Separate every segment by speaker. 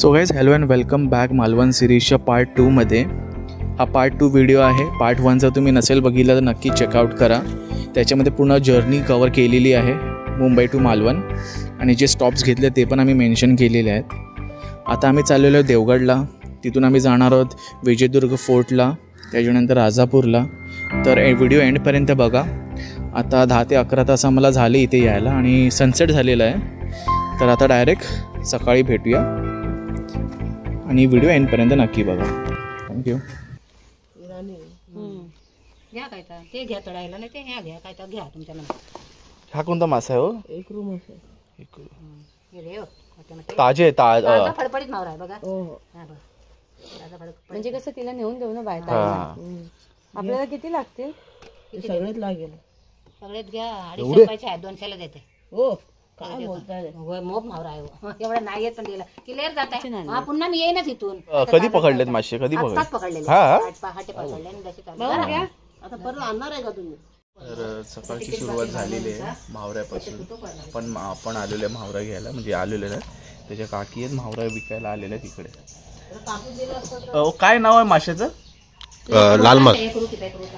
Speaker 1: So guys hello and welcome back Malvan सिरीजच्या part 2 मध्ये। हा पार्ट 2 व्हिडिओ आहे। पार्ट 1 जर तुम्ही नसेल बघितला तर नक्की चेकआउट करा। त्याच्यामध्ये पूर्ण जर्नी कवर केलेली आहे मुंबई टू मालवण आणि जे स्टॉप्स घेतले ते पण आम्ही मेन्शन केलेले आहेत। आता आम्ही चाललेलो आहे देवगडला, तिथून आम्ही जाणार आहोत विजयदुर्ग फोर्टला, त्याच्यानंतर राजापूरला। तर व्हिडिओ एंडपर्यंत बघा। आता 10 ते 11 तास आम्हाला झाले इथे यायला आणि सनसेट झालेला आहे। तर आता डायरेक्ट सकाळी भेटूया आणि व्हिडिओ एंडपर्यंत नक्की बघा। थँक्यू।
Speaker 2: घ्या काय तर ते घ्या तळायला नाही ते ह्या घ्या काय तर घ्या तुमच्या मनात।
Speaker 1: हा कोणता मासा आहे हो?
Speaker 3: एकरू मासा
Speaker 1: एकरू।
Speaker 2: हे रे हो
Speaker 1: ताजे
Speaker 2: ताजा फडफडीत मावरा आहे बघा।
Speaker 3: हो
Speaker 2: हा बघ ताजा फडफडीत
Speaker 4: म्हणजे कसं तिला नेऊन देऊ ना बाहेर
Speaker 1: हा
Speaker 4: आपल्याला किती लागतील?
Speaker 3: सगळेच लागेल
Speaker 2: सगळेच घ्या। 250 रुपयाचे आहे 200 ला देते।
Speaker 3: हो काय बोलताय
Speaker 2: मोप मावरा आहे हो। एवढं नाही येत पण दिला क्लिअर जात आहे। हा पुन्हा मी येईनच इथून।
Speaker 1: कधी पकडलेत मासे? कधी
Speaker 2: आत्ताच पकडलेले
Speaker 1: हा
Speaker 2: पहाटे पकडले आणि जसे चालू
Speaker 4: बघू घ्या।
Speaker 3: आता परत आणणार आहे का तुम्ही?
Speaker 1: तर सकाळची सुरुवात झालेली आहे म्हावऱ्यापासून। आपण आलेलो आहे म्हावरा घ्यायला, म्हणजे आलेलो आहे त्याच्या काकी आहेत म्हावरा विकायला आलेल्या तिकडे। काय नाव आहे माशाचं?
Speaker 5: लाल मास।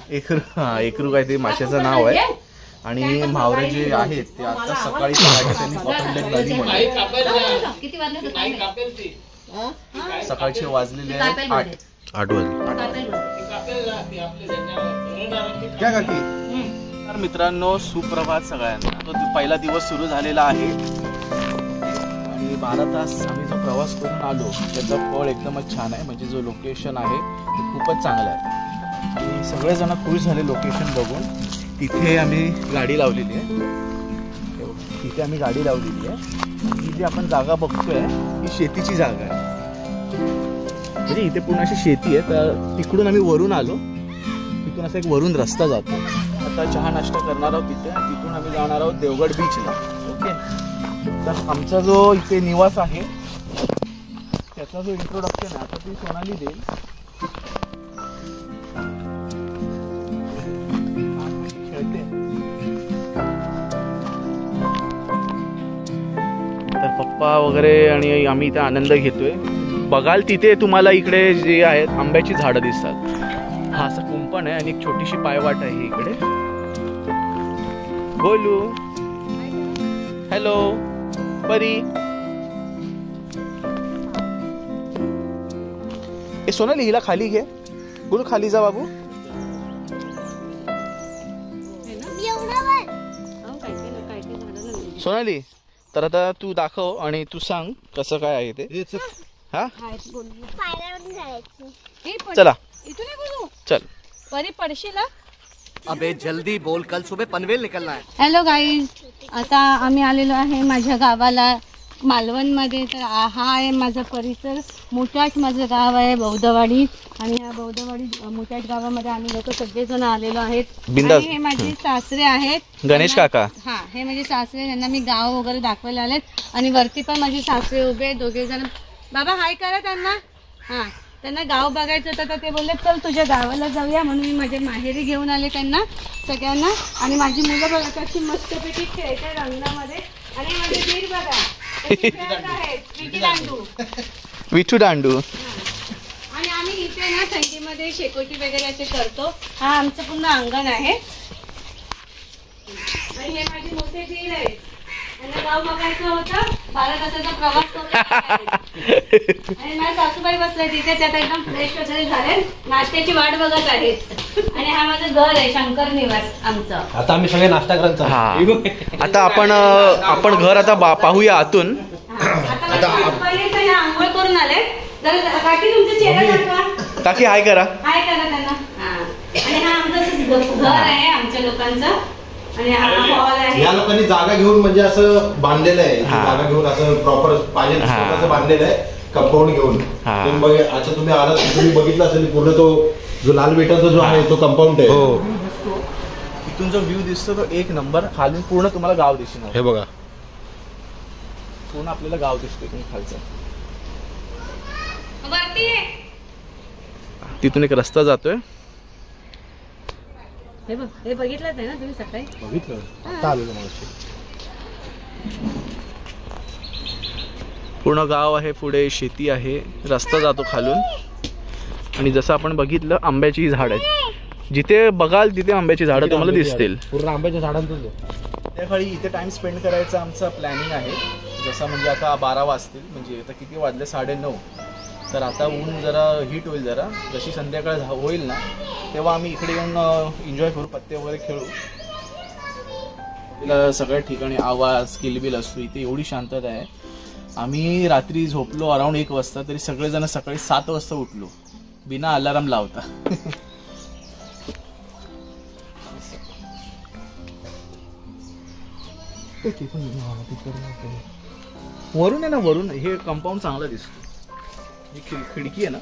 Speaker 1: एकरू। हा एकरू काय ते माशाचं नाव आहे। आणि म्हावरे जे आहेत ते आता सकाळी त्यांनी पकडले नदीमध्ये।
Speaker 2: किती वाजले?
Speaker 1: सकाळचे वाजलेले आहेत 8
Speaker 5: वाजले।
Speaker 1: क्या काकी? तर मित्रांनो सुप्रभात सगळ्यांना। तो पहिला दिवस सुरू झालेला आहे आणि 12 तास आम्ही जो प्रवास करून आलो त्याचं फळ एकदमच छान आहे। म्हणजे जो लोकेशन आहे ते खूपच चांगलं आहे आणि सगळेजण खुश झाले लोकेशन बघून। तिथे आम्ही गाडी लावलेली आहे, तिथे आम्ही गाडी लावलेली आहे। ही जी आपण जागा बघतोय ही शेतीची जागा आहे, म्हणजे इथे पूर्ण अशी शेती आहे। तर तिकडून आम्ही वरून आलो, तिथून असा एक वरून रस्ता जातो। आता चहा नाश्ता करणार आहोत तिथे, तिथून आम्ही जाणार आहोत देवगड बीचला। ओके, तर आमचा जो इथे निवास आहे त्याचा जो इंट्रोडक्शन आहे आता ती सोनाली देईल। तर पप्पा वगैरे आणि आम्ही इथे आनंद घेतोय। बघाल तिथे तुम्हाला इकडे जे आहेत आंब्याची झाडं दिसतात। हा असा कुंपण आहे आणि एक छोटीशी पायवाट आहे इकडे। बोलू हॅलो परी। ए सोनाली हिला खाली घे, बोलू खाली जा बाबू। सोनाली तर आता तू दाखव आणि तू सांग कसं काय आहे ते। हा चला चल।
Speaker 4: परी पडशील?
Speaker 5: अबे जल्दी बोल, कल सुबह पनवेल निकलना है।
Speaker 4: हॅलो गाईज, आता आम्ही आलेलो आहे माझ्या गावाला मालवण मध्ये। तर हा आहे माझा परिसर, मोठाट माझं गाव आहे बौद्धवाडी। आणि या बौद्धवाडी मोठाट गावामध्ये आम्ही लोक सगळेजण आलेलो आहेत। आणि हे माझे सासरे आहेत
Speaker 1: गणेश काका।
Speaker 4: हा हे माझे सासरे, त्यांना मी गाव वगैरे दाखवायला आलेत। आणि वरती पण माझे सासरे उभे, दोघे जण। बाबा हाय करा त्यांना। हा त्यांना गाव बघायचं होतं तर ते बोलले चल तुझ्या गावाला जाऊया, म्हणून मी माझ्या माहेरी घेऊन आले त्यांना सगळ्यांना। आणि माझी मुलं बघा कशी मस्तपैकी खेळते रंगामध्ये। आणि माझे दीर बघा
Speaker 1: विठू दांडू।
Speaker 4: आणि आम्ही इथे ना थंडीमध्ये शेकोटी वगैरे असे करतो। हा आमचं पूर्ण अंगण आहे। आणि हे माझे मोठे दीर आहेत, त्यांना गाव बघायचं होतं, 12 तासाचा प्रवास करून। आणि माझ्या सासूबाई बसल्या तिथे, त्यात एकदम फ्रेश वगैरे झाले, नाश्त्याची वाट बघत आहेत। आणि हा माझं घर आहे शंकर निवास आमचं।
Speaker 5: आता आम्ही सगळे नाश्ता करायचा।
Speaker 1: हा आता आपण घर आता पाहूया आतून।
Speaker 4: आता आंघोळ करून आले तर काकी तुमचा चेहरा दाखवा।
Speaker 1: काकी हाय करा।
Speaker 4: हाय करा त्यांना। आणि हा आमचं घर आहे आमच्या लोकांचं। आणि हा हॉल आहे।
Speaker 5: या लोकांनी जागा घेऊन म्हणजे असं बांधलेलं आहे, जागा घेऊन असं प्रॉपर पाहिजे तसं बांधलेलं आहे कंपाऊंड घेऊन। अच्छा तुम्ही आलात, तुम्ही बघितलं असेल पूर्ण तो जो लाल बेटाचा जो आहे तो कंपाऊंड आहे।
Speaker 1: हो, इथून जो व्ह्यू दिसतो तो एक नंबर। खालून पूर्ण तुम्हाला गाव दिसणार,
Speaker 5: हे बघा
Speaker 1: पूर्ण आपल्याला गाव दिसतोय तुम्ही खालचं। तिथून एक रस्ता जातोय।
Speaker 4: हे बघितलं नाही ना तुम्ही सकाळी?
Speaker 5: बघितलं, आता आलेलो मावशी।
Speaker 1: पूर्ण गाव आहे, पुढे शेती आहे, रस्ता जातो खालून. आणि जसं आपण बघितलं आंब्याची झाड आहेत, जिथे बघाल तिथे आंब्याची झाडं तुम्हाला दिसतील.
Speaker 5: पूर्ण आंब्याच्या झाडांतून
Speaker 1: त्याकाळी इथे टाइम स्पेंड करायचा आमचा प्लॅनिंग आहे. जसं म्हणजे आता 12 वाजतील, म्हणजे आता किती वाजले 9:30. तर आता ऊन जरा हीट होईल, जरा जशी संध्याकाळ होईल ना तेव्हा आम्ही इकडे येऊन एन्जॉय करू, पत्ते वगैरे खेळू. तिला सगळ्या ठिकाणी आवाज किलबिल असतो, इथे एवढी शांतता आहे. आम्ही रात्री झोपलो अराउंड 1 वाजता, तरी सगळेजण सकाळी 7 वाजता उठलो बिना अलार्म लावता. वरून आहे ना, वरून हे कंपाऊंड चांगलं दिसतो. ही खिडकी आहे ना,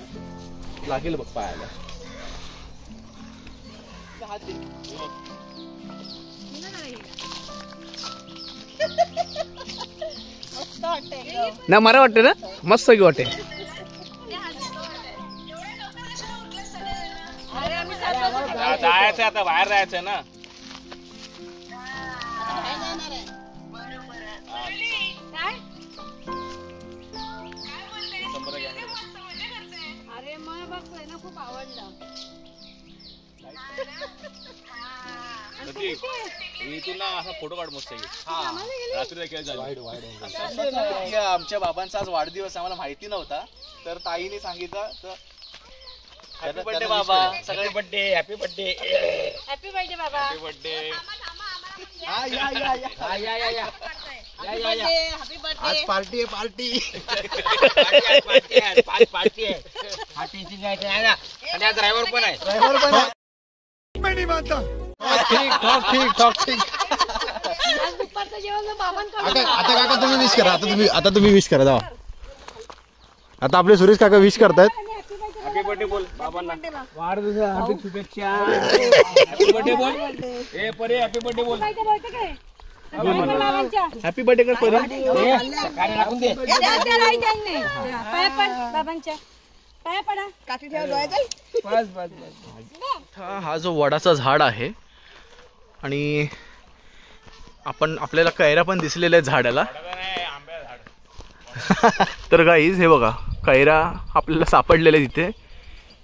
Speaker 1: लागेल बघ पायाला. ना मला वाटते ना मस्त की वाटते. जायचं आता, बाहेर जायचं ना.
Speaker 4: अरे मला बघतोय ना, खूप आवडलं.
Speaker 1: इथून ना असा फोटो काढ मस्त. आमच्या बाबांचा आज वाढदिवस, आम्हाला माहिती नव्हता, तर ताईने सांगितलं तर हॅपी बर्थडे बाबा, सगळे birthday, happy birthday,
Speaker 4: happy birthday बाबा.
Speaker 1: Happy birthday.
Speaker 4: Happy birthday.
Speaker 5: आज पार्टी आहे, पार्टी.
Speaker 1: पार्टी आहे. ड्रायव्हर पण आहे. ठीक.
Speaker 4: आज दुपारचं जेवण बाबांकडे.
Speaker 5: आता काका तुम्ही विश करा, आता तुम्ही विश करा. जावा, आता आपले सुरेश काका विश करतायत.
Speaker 1: हॅपी बर्थडे बोल बाबांना. वाढदिवसा हार्दिक शुभेच्छा. हॅपी बर्थडे बोल. ए परे हॅपी बर्थडे बोल. हॅपी बर्थडे कर परे.
Speaker 4: बाबांच्या पाया पडा. काठी ठेवा.
Speaker 1: हा जो वडाचा झाड आहे आणि आपल्याला कैरा पण दिसलेल्या आहेत झाडाला. तर गाईज हे बघा, कैरा आपल्याला सापडलेला आहे तिथे.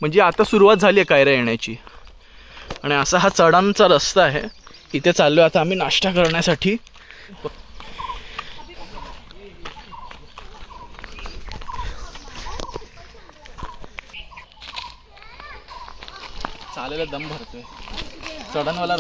Speaker 1: म्हणजे आता सुरुवात झाली आहे कैरा येण्याची. आणि असा हा चढांचा रस्ता आहे. इथे चाललो आता आम्ही नाश्ता करण्यासाठी. चालेला दम भरतोय चढणवाला.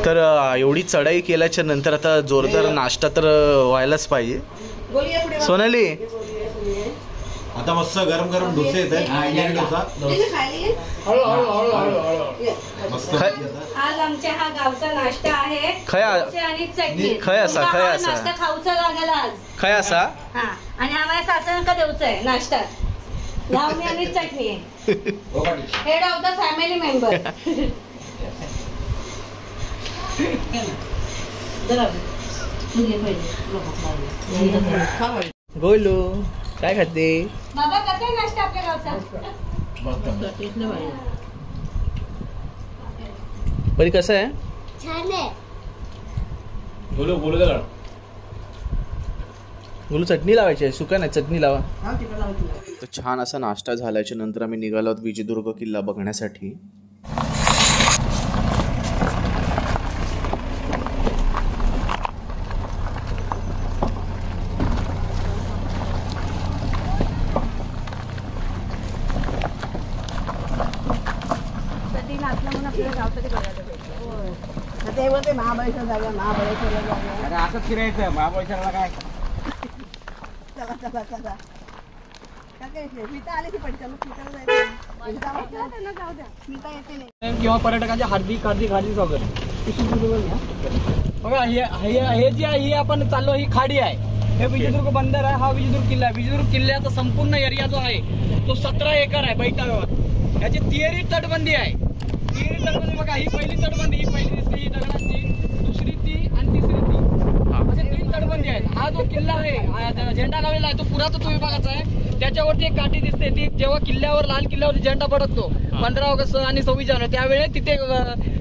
Speaker 1: तर एवढी चढाई केल्याच्या नंतर आता जोरदार नाश्ता तर व्हायलाच पाहिजे. सोनाली
Speaker 5: आता मस्त गरम गरम डोसे येत आहेत.
Speaker 4: आज आमच्या हा गावचा नाश्ता आहे.
Speaker 1: खया
Speaker 4: आणि चटणी.
Speaker 1: खय असा
Speaker 4: नाश्ता खाऊचा लागेल आज.
Speaker 1: खय असा.
Speaker 4: हा, आणि आम्हाला सासऱ्यांका देऊचा आहे नाश्ता. लावणी आणि चटणी आहे. Head of the family member.
Speaker 1: बोलो काय खाते
Speaker 4: बाबा? कसा आहे नाश्ता आपल्या गावचा?
Speaker 1: परी कसं आहे?
Speaker 4: छान आहे.
Speaker 1: बोलू चटणी लावायची आहे, सुका नाही चटणी लावा. तर छान असा नाश्ता झाल्याच्या नंतर आम्ही निघालो आहोत विजयदुर्ग किल्ला बघण्यासाठी.
Speaker 3: महाबळेश्वर जाऊया, महाबळेश्वरला जाऊया.
Speaker 1: अरे असंच फिरायचं महाबळेश्वरला काय.
Speaker 3: चला चला चला.
Speaker 6: किंवा पर्यटकांचे हार्दिक स्वागत. बघा हे जे आहे हे आपण चाललो, ही खाडी आहे. हे विजयदुर्ग बंदर आहे, हा विजयदुर्ग किल्ला आहे. विजयदुर्ग किल्ल्याचा संपूर्ण एरिया जो आहे तो 17 एकर आहे बैठा गावात. याची तिहेरी तटबंदी आहे. तिहेरी तटबंदी बघा, ही पहिली तटबंदी, ही पहिली दिसते ही दगडाची, दुसरी ती आणि तिसरी ती, असे 3 तटबंदी आहेत. हा जो किल्ला आहे झेंडा लावलेला आहे तो पुरातत्व विभागाचा आहे. त्याच्यावरती एक काठी दिसते, ती जेव्हा किल्ल्यावर लाल किल्ल्यावरती झेंडा फडकतो 15 ऑगस्ट आणि 26 जानेवारी त्यावेळेस तिथे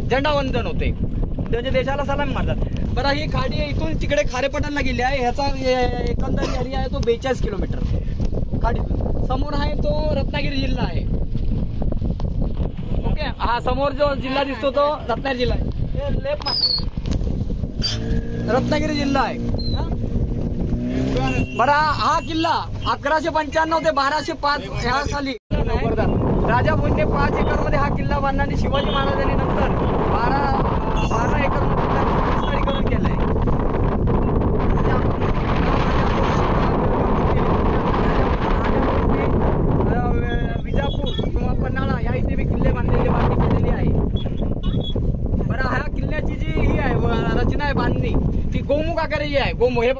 Speaker 6: झेंडा वंदन होते, म्हणजे देशाला सलामी मारतात. बरं, ही खाडी इथून तिकडे खारेपाटणला गेली आहे. ह्याचा एकंदर एरिया आहे तो 42 किलोमीटर खाडीतून. समोर आहे तो रत्नागिरी जिल्हा आहे. ओके, हा समोर जो जिल्हा दिसतो तो रत्नागिरी जिल्हा आहे. रत्नागिरी जिल्हा आहे. बरं, हा किल्ला 1195 ते 1205 ह्या साली राजा भोजने 5 एकर मध्ये हा किल्ला बांधला आणि शिवाजी महाराजांनी नंतर 12 एकर विस्तारीकरण केलंय. विजापूर किंवा पन्हाळा या इथे बी किल्ले बांधणी केलेली आहे. बरं, ह्या किल्ल्याची जी ही आहे रचना आहे बांधणी, ती गोमुख आकाराची आहे. गोमुख हे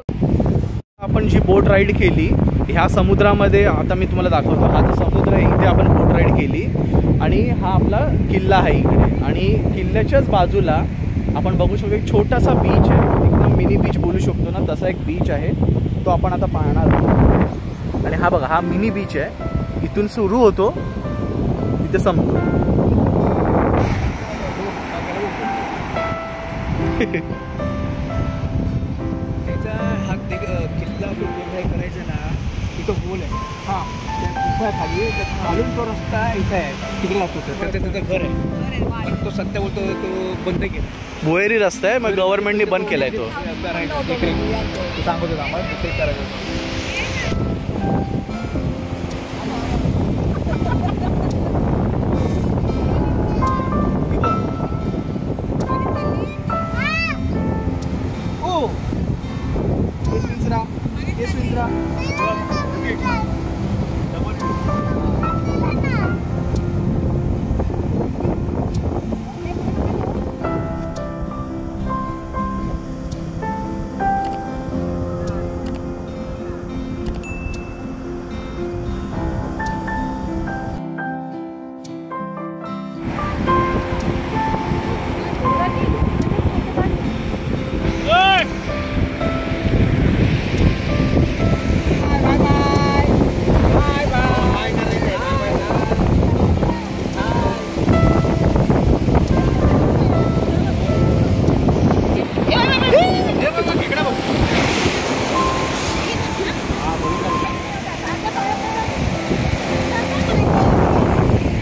Speaker 1: आपण जी बोट राईड केली ह्या समुद्रामध्ये, आता मी तुम्हाला दाखवतो. हा जो समुद्र आहे इथे आपण बोट राईड केली आणि हा आपला किल्ला आहे इकडे. आणि किल्ल्याच्याच बाजूला आपण बघू शकतो एक छोटासा बीच आहे, एकदम मिनी बीच बोलू शकतो ना, तसा एक बीच आहे तो आपण आता पाहणार आहोत. आणि हा बघा, हा मिनी बीच आहे, इथून सुरू होतो तिथे संपतो.
Speaker 6: करायचं ना, इथं पूल आहे. हा, इथं खाली खालून तो रस्ता इथं आहे, तिकडे लागतो. तिथं घर आहे, तो सध्या बोलतो तो बंद केला.
Speaker 1: भुहेरी रस्ता आहे, मग गव्हर्नमेंटने बंद केलाय तो.
Speaker 6: सांगत होता आम्हाला देखरेख करायचं.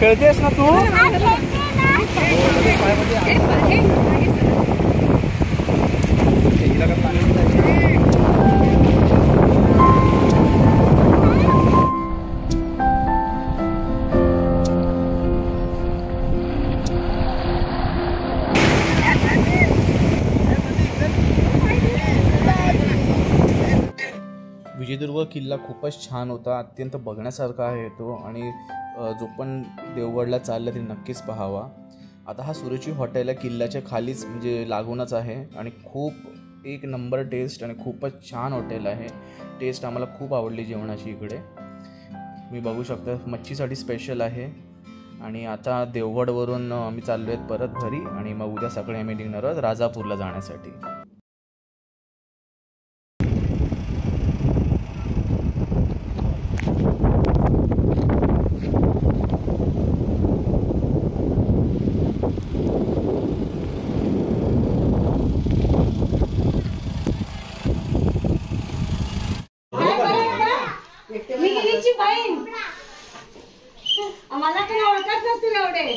Speaker 1: खेळतेस ना तू? विजयदुर्ग किल्ला खूपच छान होता, अत्यंत बघण्यासारखा आहे तो. आणि जो पण देवगडला चालला तरी नक्कीच पाहावा. आता हा सुरुची हॉटेल आहे, किल्ल्याच्या खालीच म्हणजे लागूनच आहे. आणि खूप एक नंबर टेस्ट आणि खूपच छान हॉटेल आहे. टेस्ट आम्हाला खूप आवडली जेवणाची इकडे. मी बघू शकता मच्छीसाठी स्पेशल आहे. आणि आता देवगडवरून आम्ही चाललो आहेत परत घरी आणि मग उद्या सकाळी आम्ही निघणार आहोत राजापूरला जाण्यासाठी.
Speaker 4: मला पण ओळखत नसतील एवढे.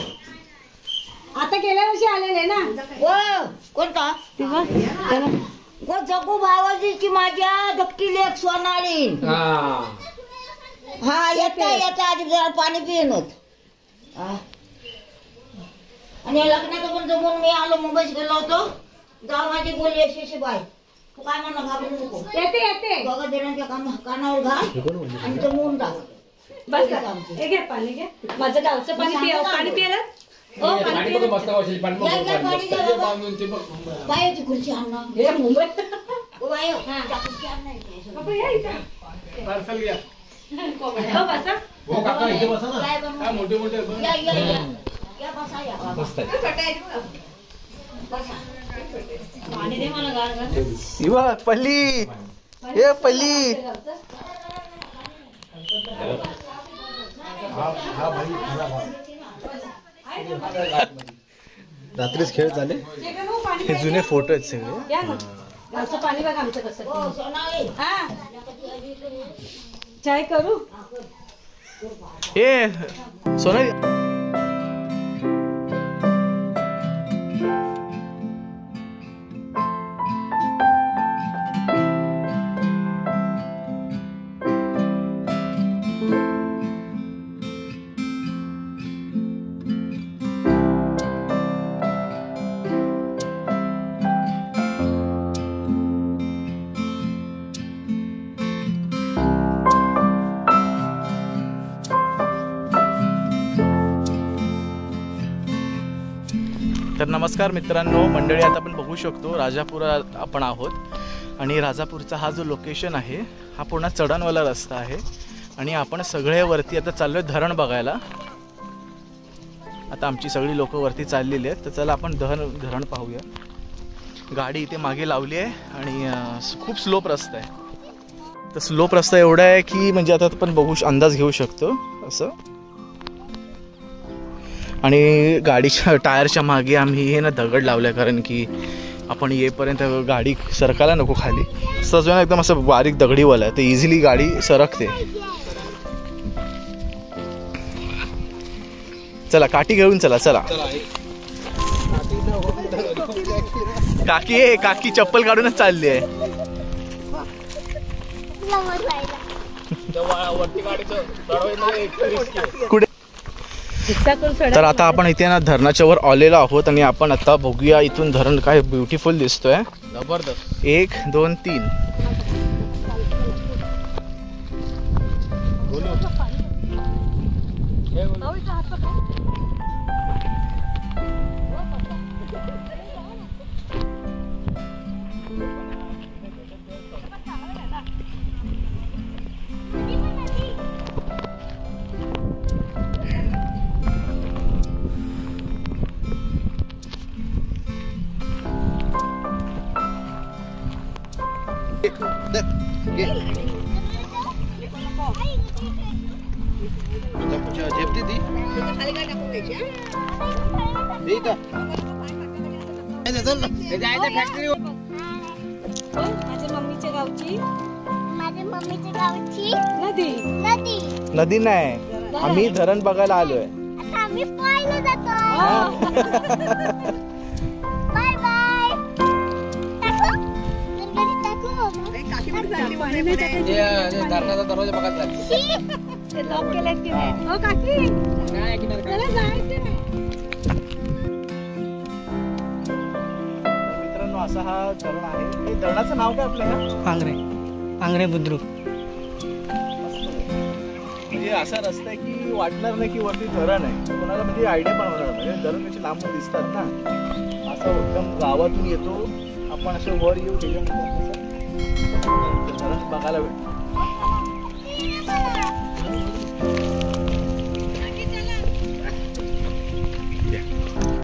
Speaker 4: आता गेल्या वर्षी आलेले ना.
Speaker 2: कोणता गो जगू भावाजीची माझ्या धक्की लेख सोनाळी. हा येता येता आधी जरा पाणी पिऊन होत. आणि या लग्नाचं पण जमून मी आलो, मुंबईत गेलो होतो. जाऊ माझी बोलली अशी बाई, तू काय म्हणा घाबरू नको,
Speaker 4: येते येते
Speaker 2: बघा देण्याच्या कानावर घाल आणि जमवून टाक.
Speaker 4: बस हे घे पाणी घे. माझं गावचं पाणी पिया. पाणी पियाला
Speaker 2: पाणी द्या बाबा. बायोची खुर्ची आण ना. ओ बायो, त्या खुर्ची आण नाही.
Speaker 4: बाबा या इथं.
Speaker 6: पार्सल घ्या.
Speaker 4: हो बसा.
Speaker 5: हो काका इथे बसा ना.
Speaker 2: काय बनवू?
Speaker 6: काय मोठे मोठे
Speaker 2: या बसा या बाबा. बसा.
Speaker 4: पाणी दे मला गार गार.
Speaker 1: इवा पल्ली ए पल्ली.
Speaker 5: रात्रीच खेळ झाले.
Speaker 1: हे जुने फोटो आहेत सगळे.
Speaker 4: या ना. गावचं पाणी बघ आमचं कसं.
Speaker 2: ओ सोनाई.
Speaker 4: हा चाय करू.
Speaker 1: ए सोनाली. तर नमस्कार मित्रांनो, मंडळी आता आपण बघू शकतो राजापुरात आपण आहोत आणि राजापूरचा हा जो लोकेशन आहे हा पूर्ण चढणवाला रस्ता आहे आणि आपण सगळे वरती आता चाललोय धरण बघायला. आता आमची सगळी लोक वरती चाललेली आहेत, तर चला आपण धरण पाहूया. गाडी इथे मागे लावली आहे आणि खूप स्लोप रस्ता आहे. तर स्लोप रस्ता एवढा आहे की म्हणजे आता आपण बघू अंदाज घेऊ शकतो असं. आणि गाडीच्या टायरच्या मागे आम्ही हे ना दगड लावलं आहे कारण की आपण येईपर्यंत गाडी सरकायला नको खाली. सजवून एकदम असं बारीक दगडीवाला आहे, तर इझिली गाडी सरकते. चला काठी घेऊन चला. चला काकी चप्पल काढूनच चालली आहे. कुठे. तर आता आपण इथे ना धरणाच्या वर आलेलो आहोत आणि आपण आता बघूया इथून धरण काय ब्युटिफुल दिसतोय.
Speaker 6: जबरदस्त.
Speaker 1: 1 2 3.
Speaker 5: झेपती ती
Speaker 1: नदी नाही, आम्ही धरण बघायला आलोय.
Speaker 6: धरणाचा दरवाजा बघायला
Speaker 1: मित्रांनो असा हा धरण आहे. हे धरणाचं नाव काय आपल्याला?
Speaker 3: आंग्रे बुद्रुक.
Speaker 1: म्हणजे असा रस्ता आहे की वाटणार नाही की वरती धरण आहे. कोणाला म्हणजे आयडिया पण होणार नाही. धरण कशी लांबून दिसतात ना, असं एकदम गावातून येतो आपण असं वर येऊ त्याच्यामध्ये धरण बघायला भेटतो.